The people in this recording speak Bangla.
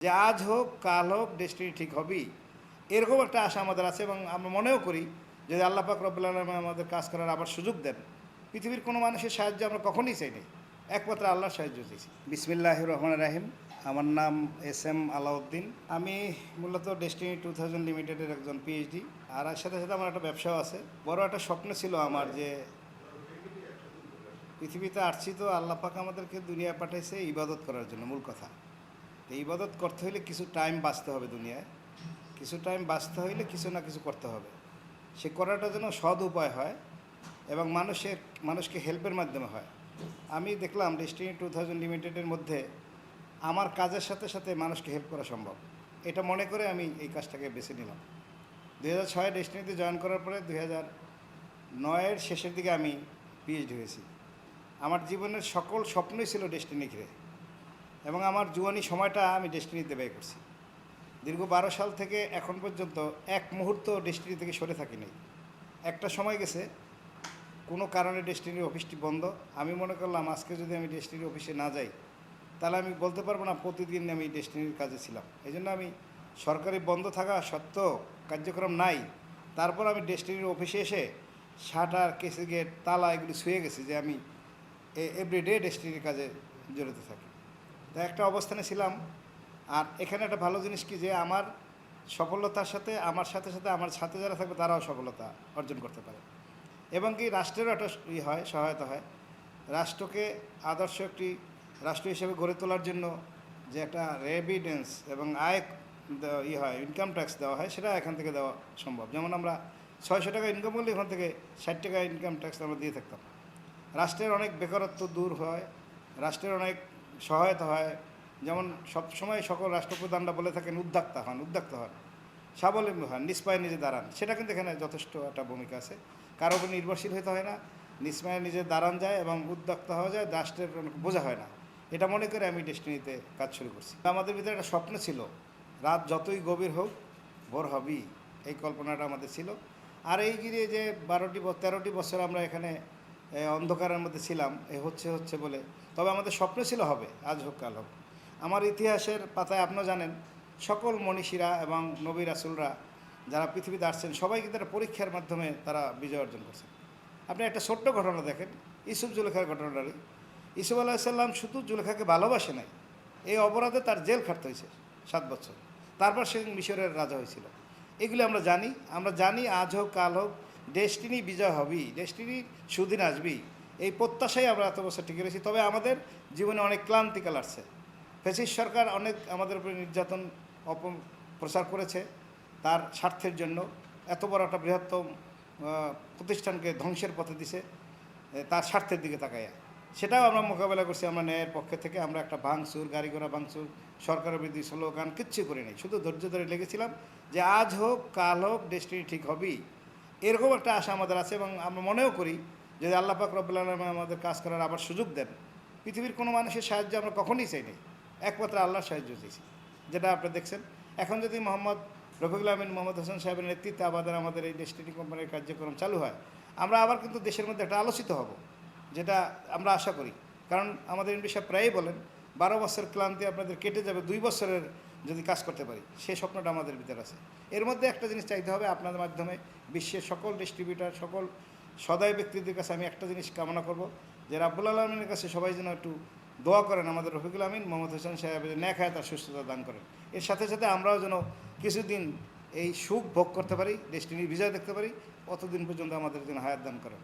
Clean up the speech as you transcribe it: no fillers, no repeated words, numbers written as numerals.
যে আজ হোক কাল হোক ডেস্টিনি ঠিক হবেই, এরকম একটা আশা আমাদের আছে। এবং আমরা মনেও করি যদি আল্লাহ পাক রব্বুল আলামিন আমাদের কাজ করার আবার সুযোগ দেন, পৃথিবীর কোনো মানুষের সাহায্য আমরা কখনোই চাইনি, একমাত্র আল্লাহর সাহায্য চাইছি। বিসমিল্লাহির রহমানির রহিম। আমার নাম এস এম আলাউদ্দিন। আমি মূলত ডেস্টিনি 2000 লিমিটেডের একজন পিএইচডি। আর এর সাথে সাথে আমার একটা ব্যবসাও আছে। বড় একটা স্বপ্ন ছিল আমার যে পৃথিবীতে আসছি তো আল্লাহ পাক আমাদেরকে দুনিয়ায় পাঠাইছে ইবাদত করার জন্য, মূল কথা। তো ইবাদত করতে হইলে কিছু টাইম বাঁচতে হবে দুনিয়ায়, কিছু টাইম বাঁচতে হইলে কিছু না কিছু করতে হবে। সে করাটা যেন সৎ উপায় হয় এবং মানুষকে হেল্পের মাধ্যমে হয়। আমি দেখলাম ডেস্টিনি 2000 লিমিটেডের মধ্যে আমার কাজের সাথে সাথে মানুষকে হেল্প করা সম্ভব, এটা মনে করে আমি এই কাজটাকে বেছে নিলাম। 2006 ডেস্টিনিতে জয়েন করার পরে 2009-এর শেষের দিকে আমি পিএইচডি হয়েছি। আমার জীবনের সকল স্বপ্নই ছিল ডেস্টিনি ঘিরে, এবং আমার জুয়ানি সময়টা আমি ডেস্টিনিতে ব্যয় করছি। দীর্ঘ 12 সাল থেকে এখন পর্যন্ত এক মুহূর্ত ডেস্টিনি থেকে সরে থাকিনি। একটা সময় গেছে কোনো কারণে ডেস্টিনির অফিসটি বন্ধ। আমি মনে করলাম আজকে যদি আমি ডেস্টিনির অফিসে না যাই তাহলে আমি বলতে পারবো না প্রতিদিন আমি ডেস্টিনির কাজে ছিলাম। এই জন্য আমি সরকারি বন্ধ থাকা সত্ত্বেও কার্যক্রম নাই, তারপর আমি ডেস্টিনির অফিসে এসে শাটার, কেসি গেট, তালা এগুলি শুয়ে গেছি যে আমি এভরিডে ডেস্টিনির কাজে জড়িত থাকি। তো একটা অবস্থানে ছিলাম। আর এখানে একটা ভালো জিনিস কি, যে আমার সফলতার সাথে আমার সাথে যারা থাকবে তারাও সফলতা অর্জন করতে পারে, এবং কি রাষ্ট্রেরও একটা সহায়তা হয়। রাষ্ট্রকে আদর্শ একটি রাষ্ট্র হিসেবে গড়ে তোলার জন্য যে একটা রেভিডেন্স এবং আয় ইনকাম ট্যাক্স দেওয়া হয়, সেটা এখান থেকে দেওয়া সম্ভব। যেমন আমরা 600 টাকা ইনকাম করলে এখান থেকে 60 টাকা ইনকাম ট্যাক্স আমরা দিয়ে থাকতাম। রাষ্ট্রের অনেক বেকারত্ব দূর হয়, রাষ্ট্রের অনেক সহায়তা হয়। যেমন সবসময় সকল রাষ্ট্রপ্রধানরা বলে থাকেন উদ্যোক্তা হন, স্বাবলম্বী হন, নিজ পায়ে নিজে দাঁড়ান। সেটা কিন্তু এখানে যথেষ্ট একটা ভূমিকা আছে। কারো উপর নির্ভরশীল হতে হয় না, নিজ পায়ে নিজে দাঁড়ান যায় এবং উদ্যোক্তা হওয়া যায়, রাষ্ট্রের বোঝা হয় না। এটা মনে করে আমি ডেস্টিনিতে কাজ শুরু করছি। আমাদের ভিতরে একটা স্বপ্ন ছিল, রাত যতই গভীর হোক ভোর হবেই, এই কল্পনাটা আমাদের ছিল। আর এই গিয়ে যে 13টি বছর আমরা এখানে অন্ধকারের মধ্যে ছিলাম, হচ্ছে বলে, তবে আমাদের স্বপ্ন ছিল হবে, আজ হোক কাল হোক। আমার ইতিহাসের পাতায় আপনারা জানেন সকল মনীষীরা এবং নবী রাসূলরা যারা পৃথিবীতে আসছেন সবাই কিন্তু একটা পরীক্ষার মাধ্যমে তারা বিজয় অর্জন করছেন। আপনি একটা ছোট্ট ঘটনা দেখেন, ইউসুফ জুলেখার ঘটনাটারই। ইউসুফ আলাইসাল্লাম শুধু জুলেখাকে ভালোবাসে নাই, এই অপরাধে তার জেল খাটতে হয়েছে 7 বছর। তারপর সে মিশরের রাজা হয়েছিল। এগুলি আমরা জানি আজ হোক কাল হোক ডেস্টিনি বিজয় হবেই, ডেস্টিনির সুদিন আসবেই, এই প্রত্যাশাই আমরা এত বছর টিকে রয়েছি। তবে আমাদের জীবনে অনেক ক্লান্তিকাল আসছে। ফ্যাসিস্ট সরকার অনেক আমাদের উপরে নির্যাতন প্রচার করেছে তার স্বার্থের জন্য। এত বড় একটা বৃহত্তম প্রতিষ্ঠানকে ধ্বংসের পথে দিছে তার স্বার্থের দিকে তাকাইয়া। সেটাও আমরা মোকাবেলা করছি আমরা ন্যায়ের পক্ষে থেকে। আমরা একটা ভাঙচুর, গাড়ি ঘোড়া ভাঙচুর, সরকারের বিরোধী স্লোগান কিচ্ছু করি নাই, শুধু ধৈর্য ধরে লেগেছিলাম যে আজ হোক কাল হোক ডেস্টিনি ঠিক হবেই, এরকম একটা আশা আমাদের আছে। এবং আমরা মনেও করি যদি আল্লাহ পাক রব্বুল আলামিন আমাদের কাজ করার আবার সুযোগ দেন, পৃথিবীর কোনো মানুষের সাহায্য আমরা কখনোই চাইনি, একমাত্র আল্লাহর সাহায্য চেয়েছি। যেটা আপনি দেখছেন এখন যদি মোহাম্মদ রফিকুল আমিন মোহাম্মদ হাসান সাহেবের নেতৃত্বে আমাদের এই ডেস্টিনি কোম্পানির কার্যক্রম চালু হয়, আমরা আবার কিন্তু দেশের মধ্যে একটা আলোচিত হব, যেটা আমরা আশা করি। কারণ আমাদের এমপি সাহেব প্রায়ই বলেন 12 বছর ক্লান্তি আপনাদের কেটে যাবে 2 বছরের যদি কাজ করতে পারি, সেই স্বপ্নটা আমাদের ভিতরে আছে। এর মধ্যে একটা জিনিস চাইতে হবে, আপনাদের মাধ্যমে বিশ্বের সকল ডিস্ট্রিবিউটার, সকল সদয় ব্যক্তিদের কাছে আমি একটা জিনিস কামনা করব, যে রাব্বুল আলামিনের কাছে সবাই যেন একটু দোয়া করেন আমাদের রফিকুল আমিন মোহাম্মদ হোসেন সাহেবের নেক হায়াত আর সুস্থতা দান করেন। এর সাথে সাথে আমরাও যেন কিছুদিন এই সুখ ভোগ করতে পারি, ডেস্টিনির বিজয় দেখতে পারি, অতদিন পর্যন্ত আমাদের যেন হায়াত দান করেন।